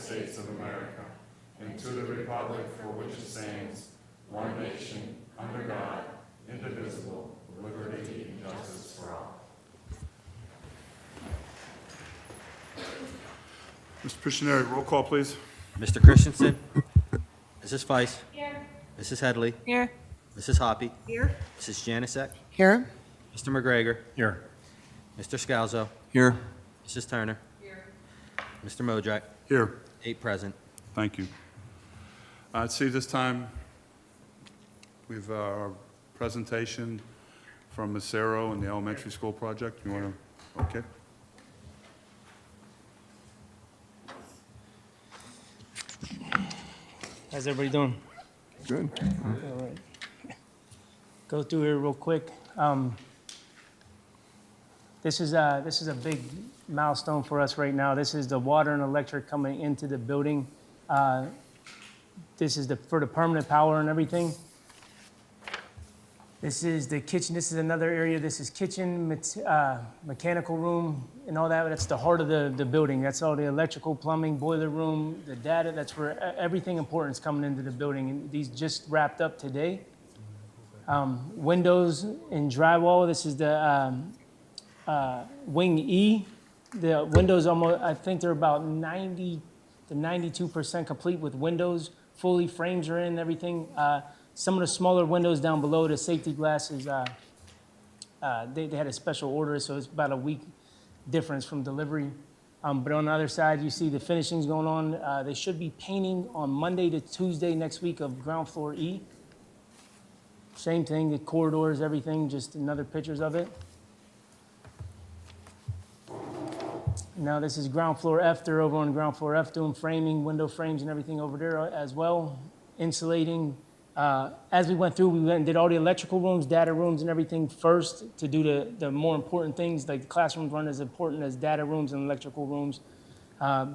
States of America and to the republic for which it stands, one nation, under God, indivisible, with liberty and justice for all. Mr. Piscineri, roll call, please. Mr. Christensen? Mrs. Feist? Here. Mrs. Headley? Here. Mrs. Hoppy? Here. Mrs. Janicek? Here. Mr. McGregor? Here. Mr. Scalzo? Here. Mrs. Turner? Here. Mr. Modrak? Here. 8 present. Thank you. Let's see, this time we have our presentation from Ms. Cerro and the elementary school project. You want to, okay? How's everybody doing? Good. All right. Go through here real quick. This is a big milestone for us right now. This is the water and electric coming into the building. This is for the permanent power and everything. This is the kitchen. This is another area. This is kitchen, mechanical room, and all that. That's the heart of the building. That's all the electrical, plumbing, boiler room, the data. That's where everything important is coming into the building. And these just wrapped up today. Windows and drywall. This is the wing E. The windows almost, I think they're about 90 to 92% complete with windows. Fully frames are in, everything. Some of the smaller windows down below, the safety glasses, they had a special order, so it's about a week difference from delivery. But on the other side, you see the finishings going on. They should be painting on Monday to Tuesday next week of ground floor E. Same thing, the corridors, everything, just another pictures of it. Now this is ground floor F. They're over on ground floor F doing framing, window frames and everything over there as well. Insulating. As we went through, we went and did all the electrical rooms, data rooms and everything first to do the more important things, like the classrooms weren't as important as data rooms and electrical rooms.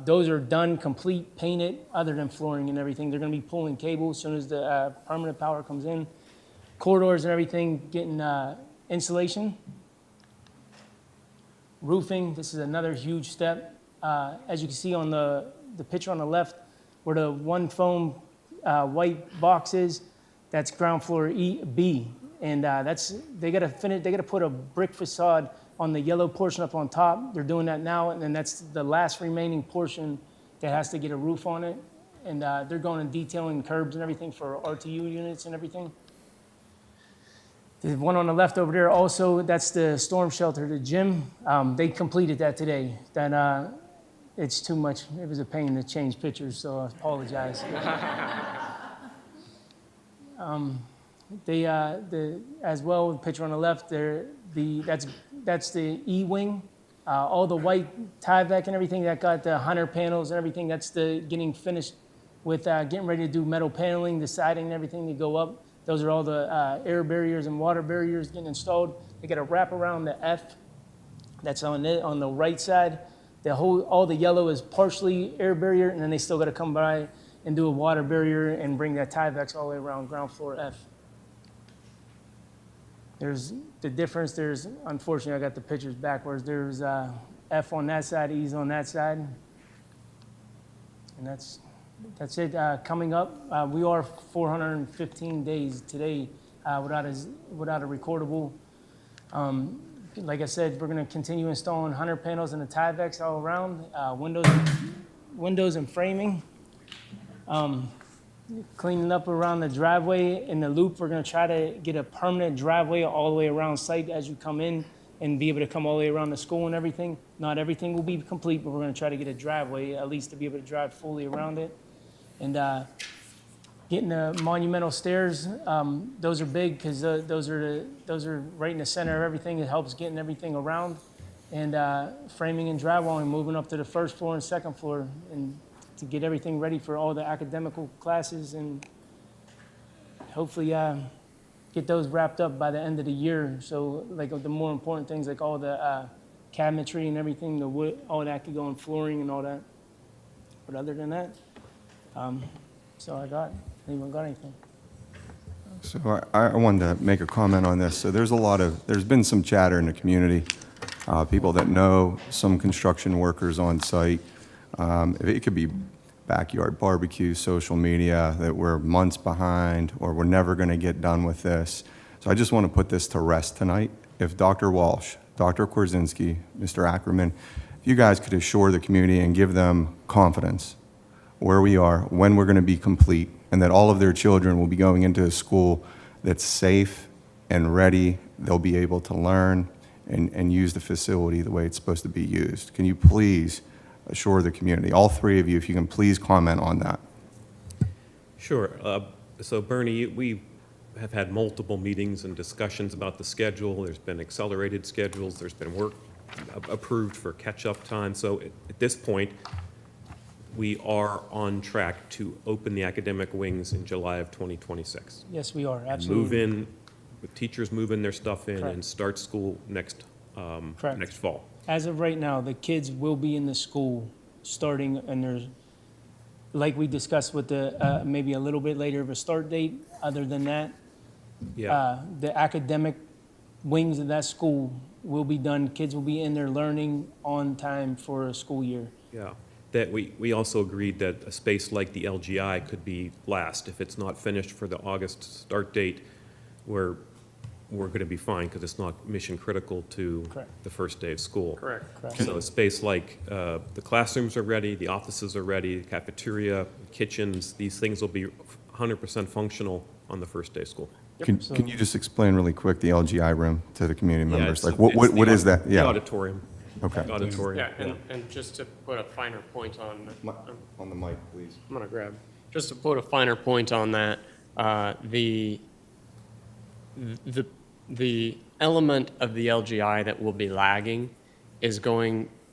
Those are done, complete, painted, other than flooring and everything. They're gonna be pulling cable as soon as the permanent power comes in. Corridors and everything getting insulation. Roofing, this is another huge step. As you can see on the picture on the left, where the one foam white box is, that's ground floor B. And they gotta put a brick facade on the yellow portion up on top. They're doing that now, and then that's the last remaining portion that has to get a roof on it. And they're going and detailing curbs and everything for RTU units and everything. The one on the left over there also, that's the storm shelter, the gym. They completed that today. Then it's too much. It was a pain to change pictures, so I apologize. As well, the picture on the left there, that's the E-wing. All the white Tyvek and everything that got the Hunter panels and everything, that's getting finished with getting ready to do metal paneling, the siding and everything to go up. Those are all the air barriers and water barriers getting installed. They got to wrap around the F. That's on the right side. All the yellow is partially air barrier, and then they still got to come by and do a water barrier and bring that Tyvex all the way around ground floor F. There's the difference. Unfortunately, I got the pictures backwards. There's F on that side, E's on that side. And that's it. Coming up, we are 415 days today without a recordable. Like I said, we're going to continue installing Hunter panels and the Tyvex all around, windows and framing. Cleaning up around the driveway in the loop. We're going to try to get a permanent driveway all the way around site as you come in and be able to come all the way around the school and everything. Not everything will be complete, but we're going to try to get a driveway at least to be able to drive fully around it. And getting the monumental stairs, those are big because those are right in the center of everything. It helps getting everything around. And framing and drywalling, moving up to the first floor and second floor, and to get everything ready for all the academical classes, and hopefully get those wrapped up by the end of the year. So like the more important things, like all the cabinetry and everything, the wood, all that could go on flooring and all that. But other than that, so anyone got anything? So I wanted to make a comment on this. So there's been some chatter in the community, people that know some construction workers on site. It could be backyard barbecues, social media, that we're months behind, or we're never going to get done with this. So I just want to put this to rest tonight. If Dr. Walsh, Dr. Korzinski, Mr. Ackerman, if you guys could assure the community and give them confidence where we are, when we're going to be complete, and that all of their children will be going into a school that's safe and ready, they'll be able to learn and use the facility the way it's supposed to be used. Can you please assure the community, all three of you, if you can please comment on that? Sure. So Bernie, we have had multiple meetings and discussions about the schedule. There's been accelerated schedules. There's been work approved for catch-up time. So at this point, we are on track to open the academic wings in July of 2026. Yes, we are, absolutely. Move in, with teachers moving their stuff in Correct. and start school next Correct. fall. As of right now, the kids will be in the school starting, and there's, like we discussed with the, maybe a little bit later of a start date. Other than that, Yeah. the academic wings of that school will be done. Kids will be in there learning on time for a school year. Yeah, that we also agreed that a space like the LGI could be last. If it's not finished for the August start date, we're going to be fine because it's not mission critical to Correct. the first day of school. Correct. So a space like the classrooms are ready, the offices are ready, the cafeteria, kitchens, these things will be 100% functional on the first day of school. Can you just explain really quick the LGI room to the community Yeah, members? it's Like, the- what is that? The Yeah, auditorium. okay. Auditorium. Yeah, and just to put a finer point on, On the mic, please. I'm gonna grab, just to put a finer point on that, the element of the LGI that will be lagging is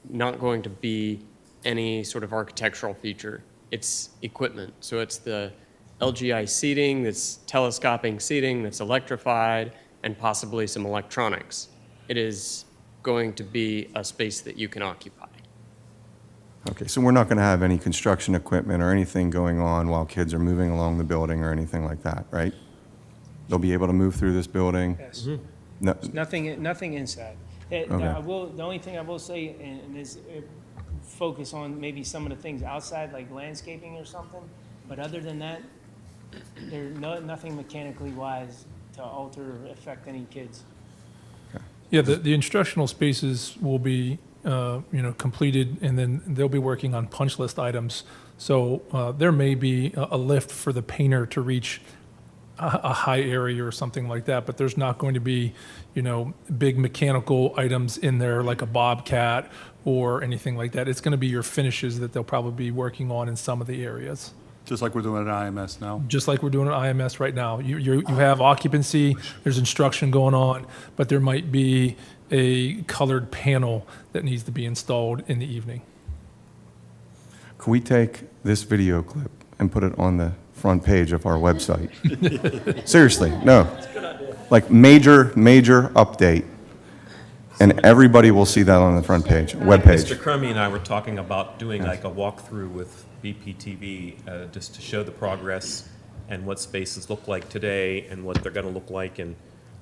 not going to be any sort of architectural feature. It's equipment. So it's the LGI seating, that's telescoping seating, that's electrified, and possibly some electronics. It is going to be a space that you can occupy. Okay, so we're not going to have any construction equipment or anything going on while kids are moving along the building or anything like that, right? They'll be able to move through this building? Yes. No, Nothing inside. Okay. The only thing I will say, and is focus on maybe some of the things outside, like landscaping or something. But other than that, there's nothing mechanically wise to alter or affect any kids. Yeah, the instructional spaces will be, completed, and then they'll be working on punch list items. So there may be a lift for the painter to reach a high area or something like that, but there's not going to be, big mechanical items in there like a Bobcat or anything like that. It's going to be your finishes that they'll probably be working on in some of the areas. Just like we're doing at IMS now. Just like we're doing at IMS right now. You have occupancy, there's instruction going on, but there might be a colored panel that needs to be installed in the evening. can we take this video clip and put it on the front page of our website? Seriously, no. Like major update, and everybody will see that on the front page, webpage. Mr. Crummy and I were talking about doing like a walkthrough with BPTV, just to show the progress and what spaces look like today and what they're going to look like in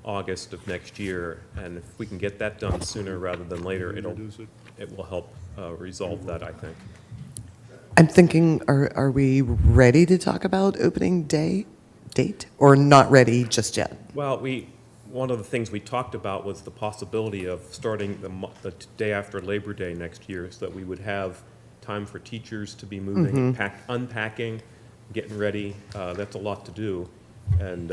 August of next year. And if we can get that done sooner rather than later, it will help resolve that, I think. I'm thinking, are we ready to talk about opening date, or not ready just yet? Well, one of the things we talked about was the possibility of starting the day after Labor Day next year, so that we would have time for teachers to be moving, unpacking, getting ready. That's a lot to do. And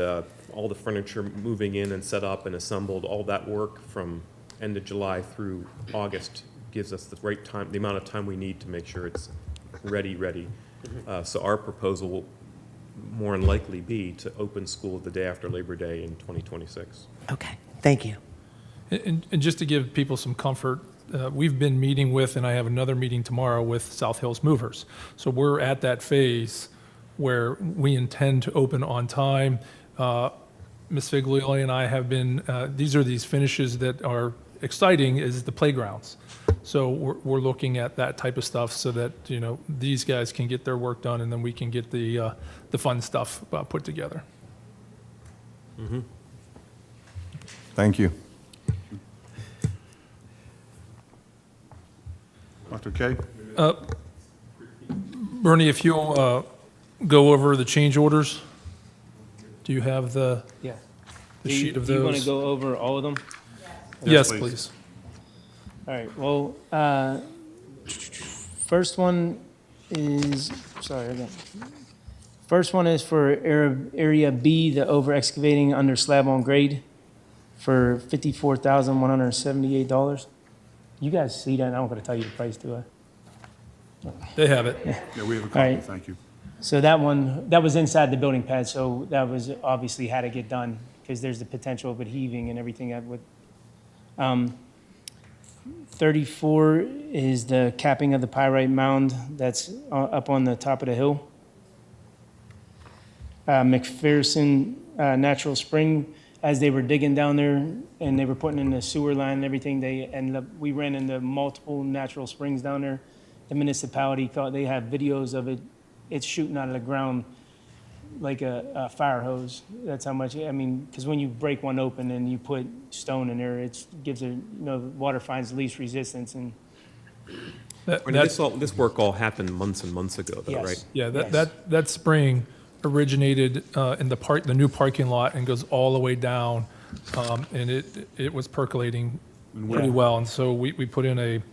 all the furniture moving in and set up and assembled, all that work from end of July through August gives us the right time, the amount of time we need to make sure it's ready. So our proposal will more than likely be to open school the day after Labor Day in 2026. Okay, thank you. And just to give people some comfort, we've been meeting with, and I have another meeting tomorrow with South Hills Movers. So we're at that phase where we intend to open on time. Ms. Figlioli and I have been, these finishes that are exciting is the playgrounds. So we're looking at that type of stuff so that, these guys can get their work done, and then we can get the fun stuff put together. Thank you. Dr. K? Bernie, if you'll go over the change orders, do you have the Yeah. sheet of Do you want to those? go over all of them? Yes, please. please. All right, well, first one is, sorry, again. First one is for Area B, the over excavating under slab on grade for $54,178. You guys see that? I'm not going to tell you the price, do I? They have it. Yeah, we have a All copy, right. thank you. So that one, that was inside the building pad, so that was obviously had to get done because there's the potential of it heaving and everything that would. 34 is the capping of the pyrite mound that's up on the top of the hill. McPherson Natural Spring, as they were digging down there and they were putting in the sewer line and everything, they ended up, we ran into multiple natural springs down there. The municipality thought they have videos of it. It's shooting out of the ground like a fire hose. That's how much, I mean, because when you break one open and you put stone in there, it gives it, water finds the least resistance and. That- This work all happened months and months ago, though, Yes. right? Yeah, Yes. that spring originated in the new parking lot and goes all the way down. And it was percolating pretty Yeah. well. And so we put in a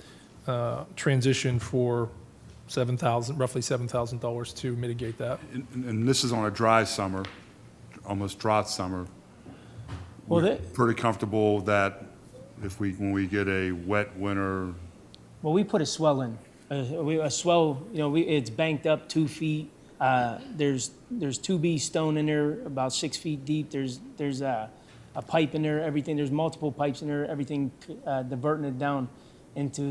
transition for roughly $7,000 to mitigate that. And this is on a dry summer, almost drought summer. Well, We're that- pretty comfortable that when we get a wet winter, Well, we put a swell in. A swell, it's banked up 2 feet. There's 2B stone in there, about 6 feet deep. There's a pipe in there, everything. There's multiple pipes in there, everything diverting it down into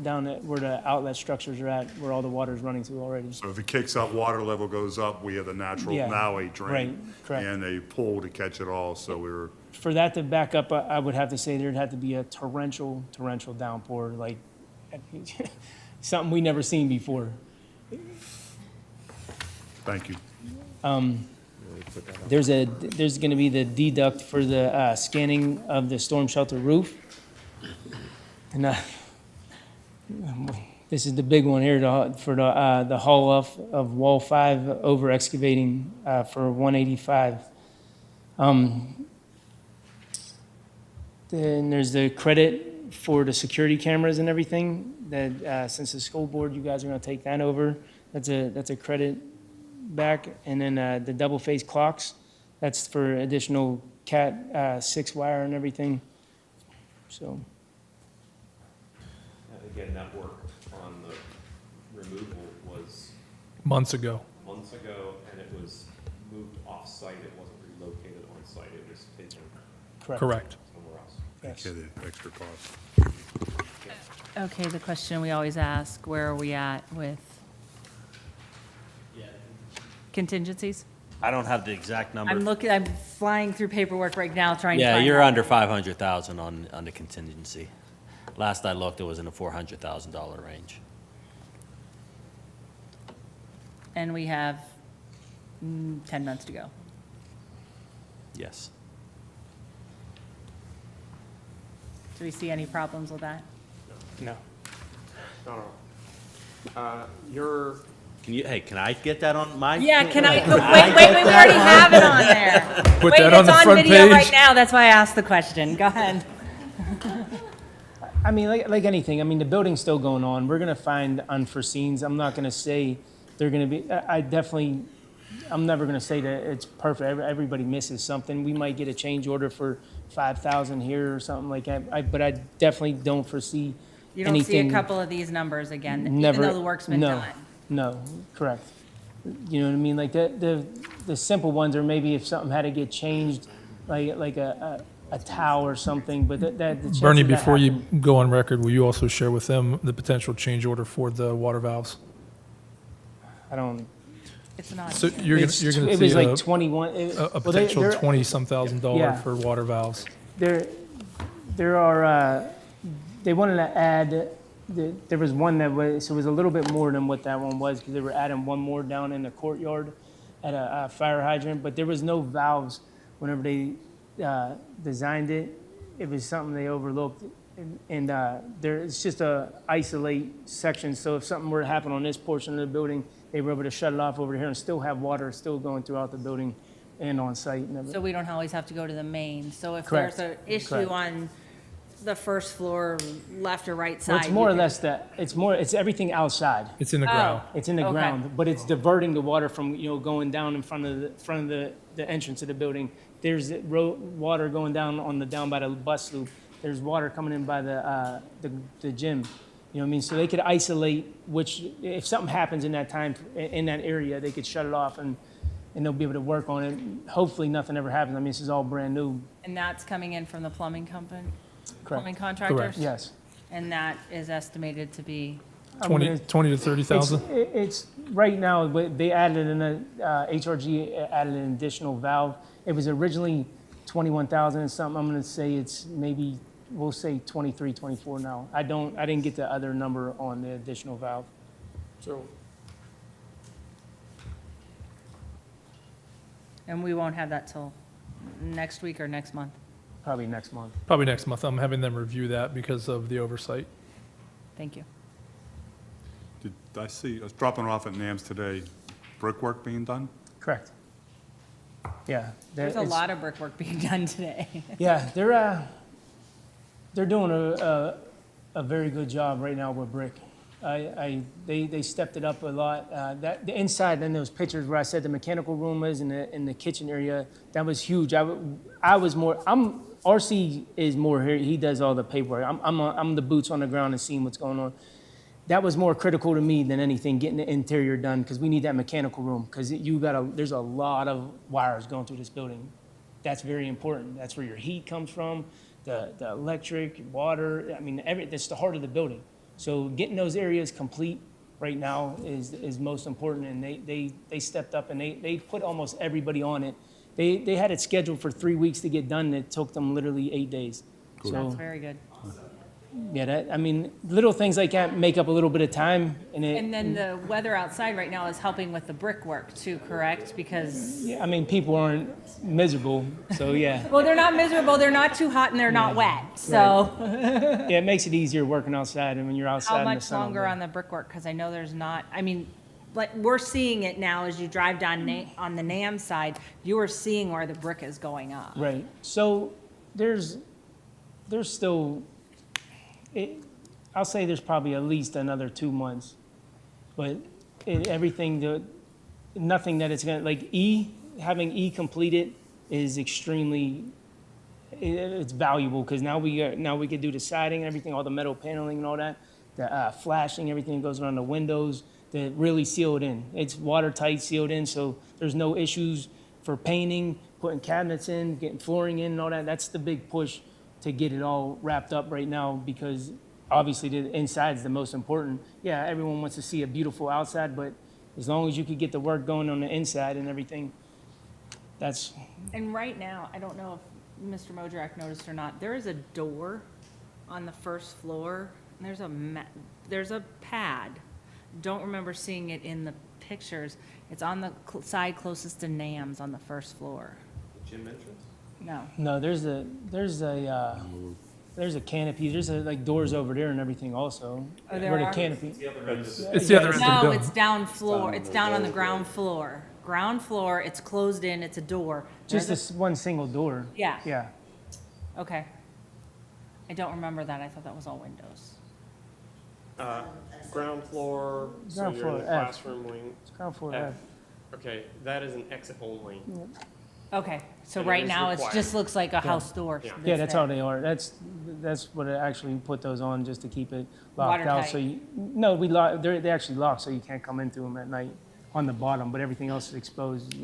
down at where the outlet structures are at, where all the water is running through already. so if it kicks up, water level goes up, we have the natural, Yeah, now a drain. right, correct. And a pool to catch it all, so we're, For that to back up, I would have to say there'd have to be a torrential downpour, like something we never seen before. thank you. There's going to be the deduct for the scanning of the storm shelter roof. And this is the big one here for the haul off of wall 5 over excavating for 185. Then there's the credit for the security cameras and everything that since the school board, you guys are going to take that over. That's a credit back. And then the double phase clocks, that's for additional Cat 6 wire and everything. So. Again, that work on the removal was Months ago. months ago, and it was moved off-site. It wasn't relocated on-site. It was taken Correct. somewhere else. Yes. Okay, the extra cost. Okay, the question we always ask, where are we at with contingencies? I don't have the exact number. I'm flying through paperwork right now trying to Yeah, find you're out. under 500,000 on the contingency. Last I looked, it was in the $400,000 range. And we have 10 months to go. Yes. Do we see any problems with that? No. Can I get that on my? Yeah, can I, wait, we already have it on there. Put Wait, that on the it's on front video right page. now, that's why I asked the question. Go ahead. I mean, like anything, I mean, the building's still going on. We're going to find unforeseens. I'm not going to say they're going to be, I'm never going to say that it's perfect. Everybody misses something. We might get a change order for 5,000 here or something like that. But I definitely don't foresee You don't see a anything. couple of these numbers again, even Never. though the work's been no, done. No, correct. You know what I mean? Like the simple ones are maybe if something had to get changed, like a towel or something, but the chances Bernie, of that before you happen- go on record, will you also share with them the potential change order for the water valves? I don't. It's not. So you're It was going like to see 21. a potential $20-some thousand Yeah. for water valves. There are, they wanted to add, there was one that was, so it was a little bit more than what that one was, because they were adding one more down in the courtyard at a fire hydrant, but there was no valves whenever they designed it. It was something they overlooked, And it's just a isolate section, so if something were to happen on this portion of the building, they were able to shut it off over here and still have water still going throughout the building and on site and everything. So we don't always have to go to the main. So if Correct. there's an issue Correct. on the first floor, left or right Well, side. it's more you or can- less that, it's everything outside. It's in the ground. It's in the Okay. ground, but it's diverting the water from, going down in front of the entrance of the building. There's water going down by the bus loop. There's water coming in by the gym. You know what I mean? So they could isolate if something happens in that time, in that area, they could shut it off and they'll be able to work on it. Hopefully nothing ever happens. I mean, this is all brand new. And that's coming in from the plumbing company? Correct. Plumbing contractors? Yes. And that is estimated to be, 20 to 30,000? It's right now, but they added HRG added an additional valve. It was originally 21,000 and something. I'm going to say it's maybe, we'll say 23, 24 now. I didn't get the other number on the additional valve. So and we won't have that till next week or next month? probably next month. Probably next month. I'm having them review that because of the oversight. Thank you. Did I see, I was dropping off at NAMS today, brickwork being done? Correct. Yeah. There's a it's- lot of brickwork being done today. Yeah, they're doing a very good job right now with brick. They stepped it up a lot. The inside, then those pictures where I said the mechanical room is in the kitchen area, that was huge. RC is more here. He does all the paperwork. I'm the boots on the ground and seeing what's going on. That was more critical to me than anything, getting the interior done, because we need that mechanical room, because there's a lot of wires going through this building. That's very important. That's where your heat comes from, the electric, water. I mean, that's the heart of the building. So getting those areas complete right now is most important, and they stepped up and they put almost everybody on it. They had it scheduled for 3 weeks to get done, and it took them literally 8 days. That's So, very good. yeah, little things like that make up a little bit of time, And then the weather outside right now is helping with the brickwork too, correct? Because, yeah, people aren't miserable, so yeah. well, they're not miserable, they're not too hot, and they're not wet, so. Yeah, it makes it easier working outside, and when you're outside How in the much sun all longer day. on the brickwork? Because I know there's not, like, we're seeing it now as you drive down on the NAM side, you are seeing where the brick is going up. Right. So there's still, I'll say there's probably at least another 2 months, but nothing that it's gonna, like having E completed is extremely, it's valuable, because now we could do the siding and everything, all the metal paneling and all that, the flashing, everything that goes around the windows, that really seal it in. It's watertight, sealed in, so there's no issues for painting, putting cabinets in, getting flooring in and all that. That's the big push to get it all wrapped up right now, because obviously the inside is the most important. Yeah, everyone wants to see a beautiful outside, but as long as you could get the work going on the inside and everything, that's, And right now, I don't know if Mr. Modrak noticed or not, there is a door on the first floor, and there's a pad. Don't remember seeing it in the pictures. It's on the side closest to NAM's on the first floor. Gym entrance? No. no, there's a canopy, there's like doors over there and everything also. Oh, there Where the are? canopy. It's the other end of the No, building. it's down floor. It's down on the ground floor. Ground floor, it's closed in, it's a door. Just There's this one single door. Yeah. Yeah. Okay. I don't remember that. I thought that was all windows. Ground floor, so Ground you're in floor, the F. classroom wing. It's ground floor. F. F. Okay, that is an exit only. Okay, so And it right is now it required. just looks like a house door. Yeah. Yeah, that's how they are. That's what I actually put those on, just to keep it locked out. So Watertight. we lock. They actually lock, so you can't come into them at night on the bottom. But everything else is exposed.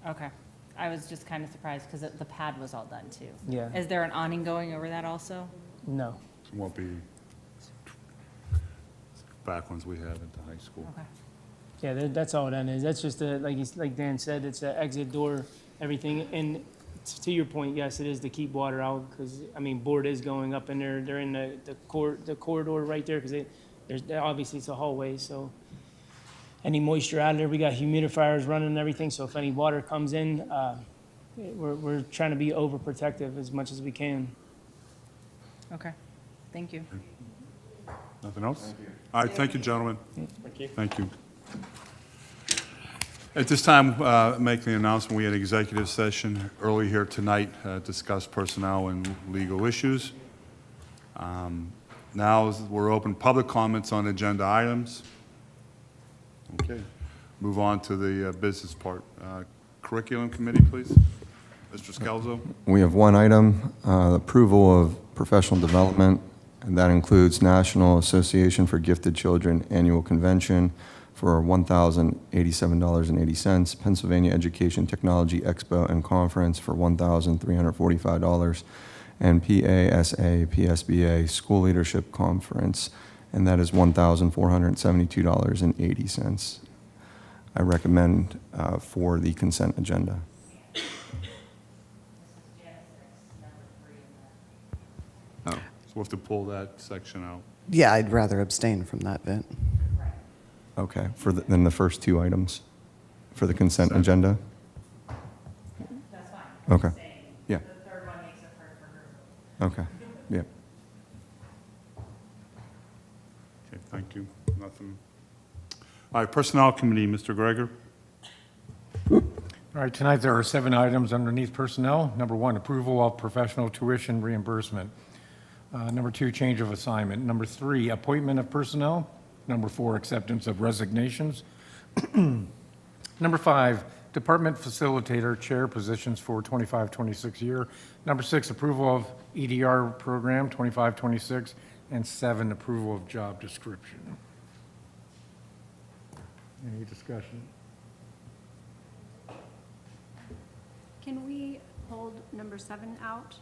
Okay. I was just kind of surprised because the pad was all done too. Yeah. Is there an awning going over that also? No. It won't be back ones we had at the high school. Okay. Yeah, that's all that is. That's just like Dan said, it's an exit door, everything. And to your point, yes, it is to keep water out, because board is going up in there. They're in the corridor right there, because obviously it's a hallway. So any moisture out of there, we got humidifiers running and everything. So if any water comes in, we're trying to be overprotective as much as we can. Okay. Thank you. Nothing else? All right, thank you, gentlemen. Thank you. Thank you. At this time, make the announcement, we had an executive session early here tonight, discuss personnel and legal issues. Now we're open public comments on agenda items. Okay, move on to the business part. Curriculum committee, please. Mr. Scalzo. We have one item, approval of professional development, and that includes National Association for Gifted Children Annual Convention for $1,087.80, Pennsylvania Education Technology Expo and Conference for $1,345, and PASA PSBA School Leadership Conference, and that is $1,472.80. I recommend for the consent agenda. Oh, so we'll have to pull that section out. Yeah, I'd rather abstain from that bit. Okay, then the first two items for the consent agenda? That's fine. Okay, yeah, The third one makes it hard for her. okay, yeah. Okay, thank you. Nothing. All right, Personnel Committee, Mr. Greger. All right, tonight there are 7 items underneath personnel. Number 1, approval of professional tuition reimbursement. Number 2, change of assignment. Number 3, appointment of personnel. Number 4, acceptance of resignations. Number 5, department facilitator chair positions for 25-26 year. Number 6, approval of EDR program 25-26. And 7, approval of job description. Any discussion? Can we hold number 7 out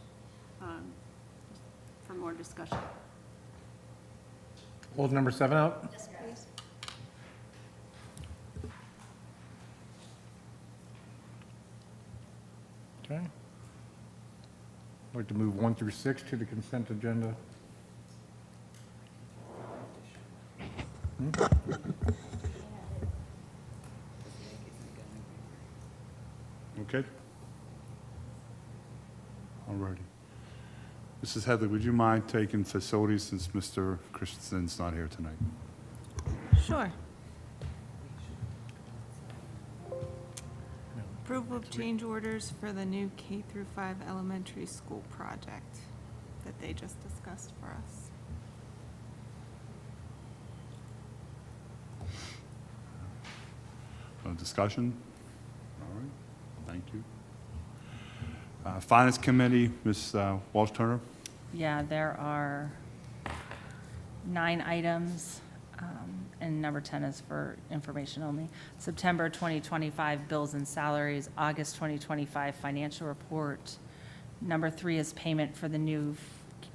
for more discussion? Hold number 7 out? Yes, please. Okay. I'd like to move 1 through 6 to the consent agenda. Okay. All righty. Mrs. Headley, would you mind taking facilities since Mr. Christensen's not here tonight? Sure. Approval of change orders for the new K through 5 elementary school project that they just discussed for us. Discussion? All right, thank you. Finance Committee, Ms. Walsh-Turner. Yeah, there are 9 items, and number 10 is for information only. September 2025 bills and salaries, August 2025 financial report. Number 3 is payment for the new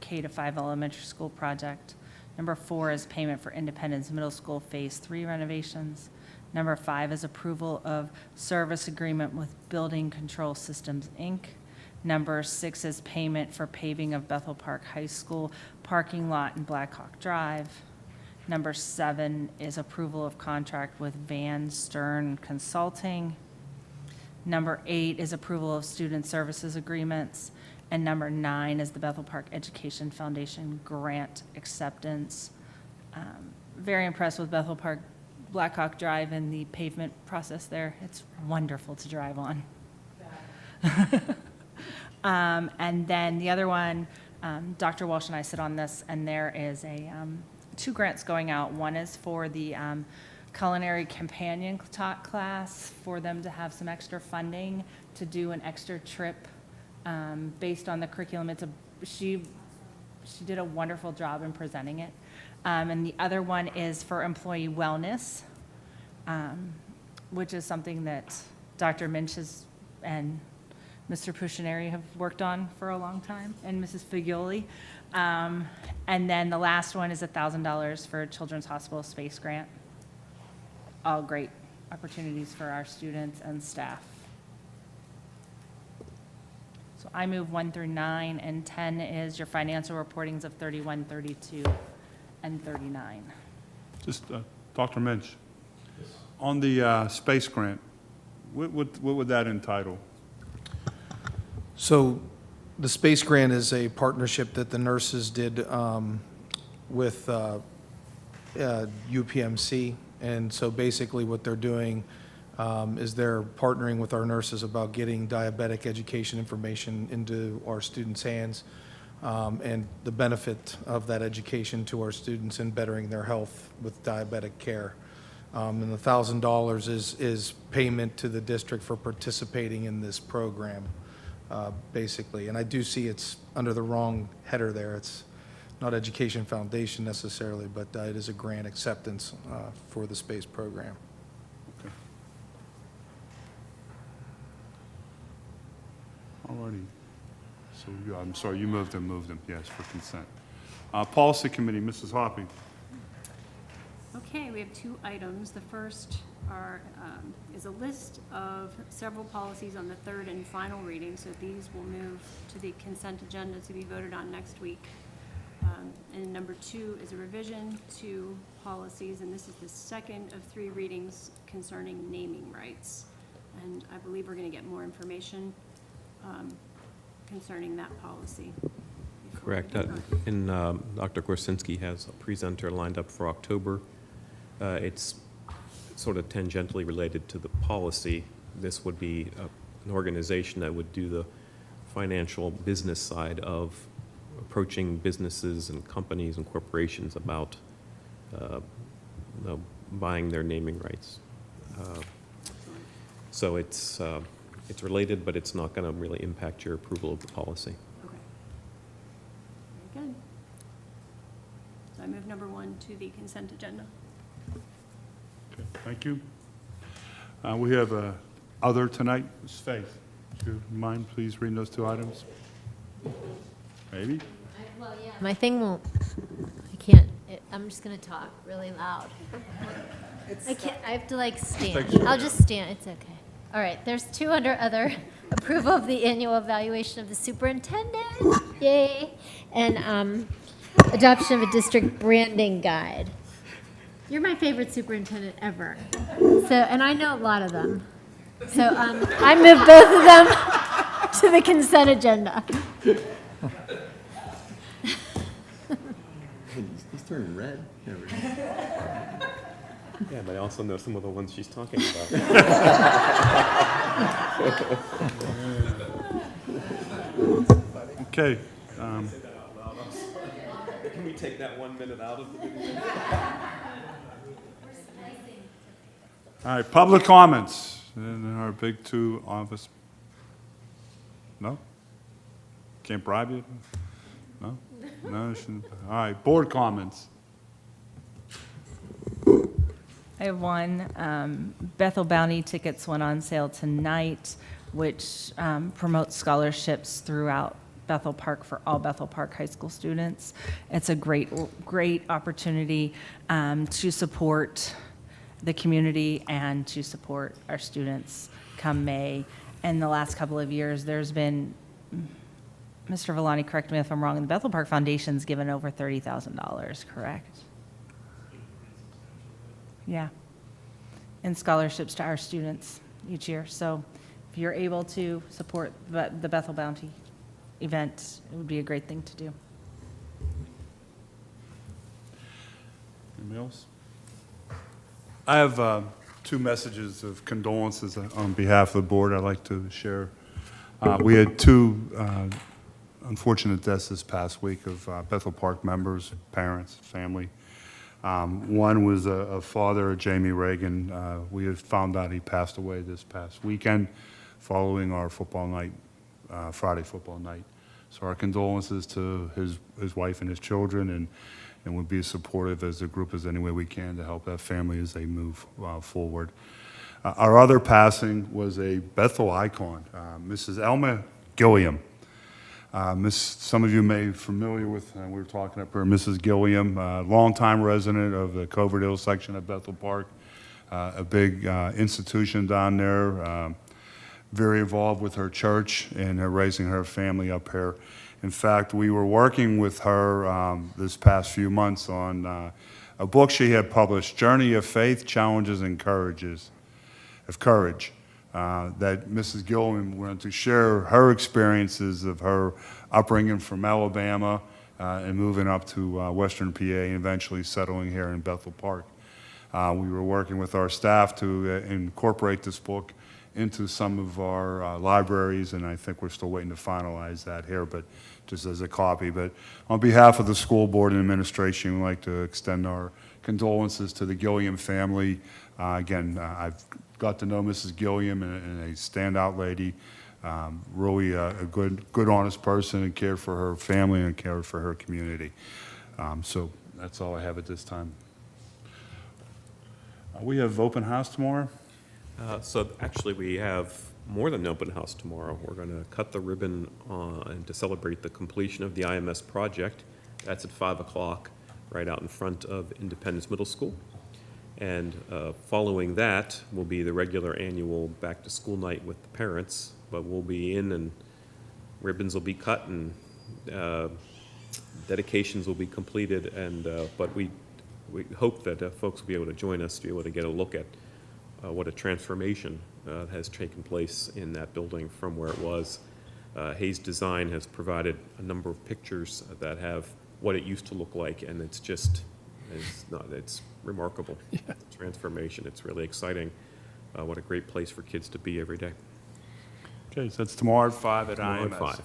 K-5 elementary school project. Number 4 is payment for Independence Middle School Phase 3 renovations. Number 5 is approval of service agreement with Building Control Systems, Inc. Number 6 is payment for paving of Bethel Park High School parking lot and Blackhawk Drive. Number 7 is approval of contract with Van Stern Consulting. Number 8 is approval of student services agreements. And number 9 is the Bethel Park Education Foundation grant acceptance. Very impressed with Bethel Park Blackhawk Drive and the pavement process there. It's wonderful to drive on. And then the other one, Dr. Walsh and I sit on this, and there is 2 grants going out. One is for the culinary companion class, for them to have some extra funding to do an extra trip based on the curriculum. She did a wonderful job in presenting it. And the other one is for employee wellness, which is something that Dr. Minch and Mr. Puccineri have worked on for a long time, and Mrs. Figlioli. And then the last one is $1,000 for Children's Hospital Space Grant. All great opportunities for our students and staff. So I move 1 through 9, and 10 is your financial reportings of 31, 32, and 39. Just, Dr. Minch, on the space grant, what would that entitle? So the space grant is a partnership that the nurses did with UPMC. And so basically what they're doing is they're partnering with our nurses about getting diabetic education information into our students' hands, and the benefit of that education to our students in bettering their health with diabetic care. And the $1,000 is payment to the district for participating in this program, basically. And I do see it's under the wrong header there. It's not Education Foundation necessarily, but it is a grant acceptance for the space program. Alrighty. So, I'm sorry, you moved them, yes, for consent. Policy Committee, Mrs. Hoppy. Okay, we have 2 items. The first is a list of several policies on the third and final reading, so these will move to the consent agenda to be voted on next week. And number 2 is a revision to policies, and this is the second of 3 readings concerning naming rights. And I believe we're going to get more information concerning that policy. Correct. And Dr. Korsinski has a presenter lined up for October. It's sort of tangentially related to the policy. This would be an organization that would do the financial business side of approaching businesses and companies and corporations about buying their naming rights. So it's related, but it's not going to really impact your approval of the policy. Okay. Very good. So I move number 1 to the consent agenda. Okay, thank you. We have other tonight. Ms. Faith, do you mind please reading those 2 items? Maybe? Well, yeah. My thing won't, I can't, I'm just going to talk really loud. I can't, I have to like stand. I'll just stand, it's okay. All right, there's 2 under other, approval of the annual evaluation of the superintendent, yay, and adoption of a district branding guide. You're my favorite superintendent ever. So, and I know a lot of them. So I move both of them to the consent agenda. He's turning red. Yeah, but I also know some of the ones she's talking about. Okay. Can we take that 1 minute out of the video? All right, public comments in our big 2 office. No? Can't bribe you? No? No? Shouldn't. All right, board comments. I have one. Bethel Bounty tickets went on sale tonight, which promotes scholarships throughout Bethel Park for all Bethel Park High School students. It's a great opportunity to support the community and to support our students come May. In the last couple of years, there's been, Mr. Villani, correct me if I'm wrong, the Bethel Park Foundation's given over $30,000, correct? Yeah, and scholarships to our students each year. So if you're able to support the Bethel Bounty event, it would be a great thing to do. Anybody else? I have 2 messages of condolences on behalf of the board I'd like to share. We had 2 unfortunate deaths this past week of Bethel Park members, parents, family. One was a father, Jamie Reagan. We had found out he passed away this past weekend following our football night, Friday football night. So our condolences to his wife and his children, and we'll be as supportive as a group as any way we can to help that family as they move forward. Our other passing was a Bethel icon, Mrs. Elma Gilliam. Some of you may be familiar with, we were talking up here, Mrs. Gilliam, longtime resident of the Coverdale section of Bethel Park, a big institution down there, very involved with her church and raising her family up here. In fact, we were working with her this past few months on a book she had published, Journey of Faith, Challenges and Courage. that Mrs. Gilliam wanted to share her experiences of her upbringing from Alabama and moving up to Western PA and eventually settling here in Bethel Park. We were working with our staff to incorporate this book into some of our libraries, and I think we're still waiting to finalize that here, but just as a copy. But on behalf of the school board and administration, we'd like to extend our condolences to the Gilliam family. Again, I've got to know Mrs. Gilliam and a standout lady, really a good, honest person, and cared for her family and cared for her community. So that's all I have at this time. We have open house tomorrow. So actually, we have more than an open house tomorrow. We're going to cut the ribbon and to celebrate the completion of the IMS project. That's at 5 o'clock, right out in front of Independence Middle School. And following that will be the regular annual back-to-school night with the parents, but we'll be in and ribbons will be cut and dedications will be completed. And but we hope that folks will be able to join us to be able to get a look at what a transformation has taken place in that building from where it was. Hayes Design has provided a number of pictures that have what it used to look like, and it's remarkable. Yeah. Transformation. It's really exciting. What a great place for kids to be every day. Okay, so that's tomorrow at 5 at Tomorrow IMS. at 5.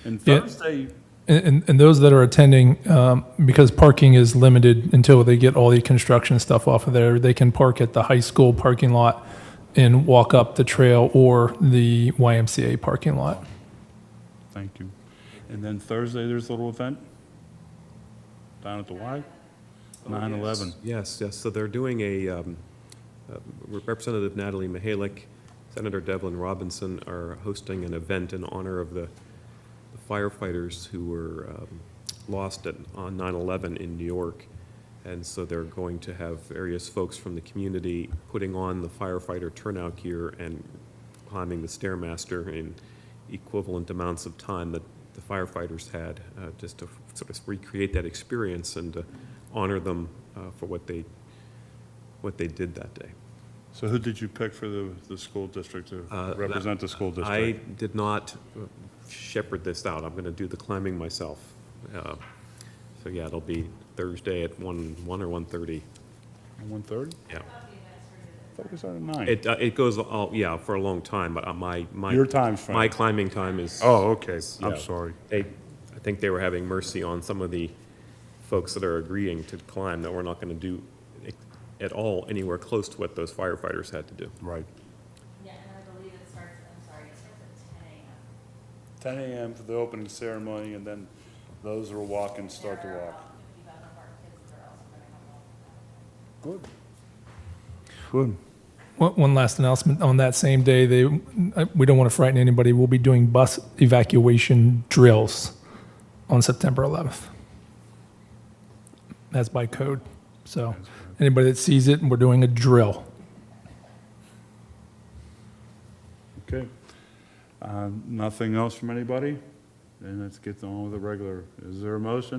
And Thursday, And those that are attending, because parking is limited until they get all the construction stuff off of there, they can park at the high school parking lot and walk up the trail or the YMCA parking lot. thank you. And then Thursday, there's a little event down at the Y, 9/11. Yes. So they're doing Representative Natalie Mihalik, Senator Devlin Robinson are hosting an event in honor of the firefighters who were lost on 9/11 in New York. And so they're going to have various folks from the community putting on the firefighter turnout gear and climbing the Stairmaster in equivalent amounts of time that the firefighters had, just to sort of recreate that experience and to honor them for what they did that day. So who did you pick for the school district to represent the school district? I did not shepherd this out. I'm going to do the climbing myself. So yeah, it'll be Thursday at 1 or 1:30. 1:30? Yeah. I thought it was at 9. It goes all, for a long time, but my Your time's fine. my climbing time is. Oh, okay. Yeah. I'm sorry. I think they were having mercy on some of the folks that are agreeing to climb, that we're not going to do at all anywhere close to what those firefighters had to do. Right. Yeah, and I believe it starts at 10 a.m. 10 a.m. for the opening ceremony, and then those who are walking start to walk. Good. Good. One last announcement. On that same day, we don't want to frighten anybody. We'll be doing bus evacuation drills on September 11th. That's by code. So anybody that sees it, we're doing a drill. Okay. Nothing else from anybody? Then let's get on with the regular. Is there a motion?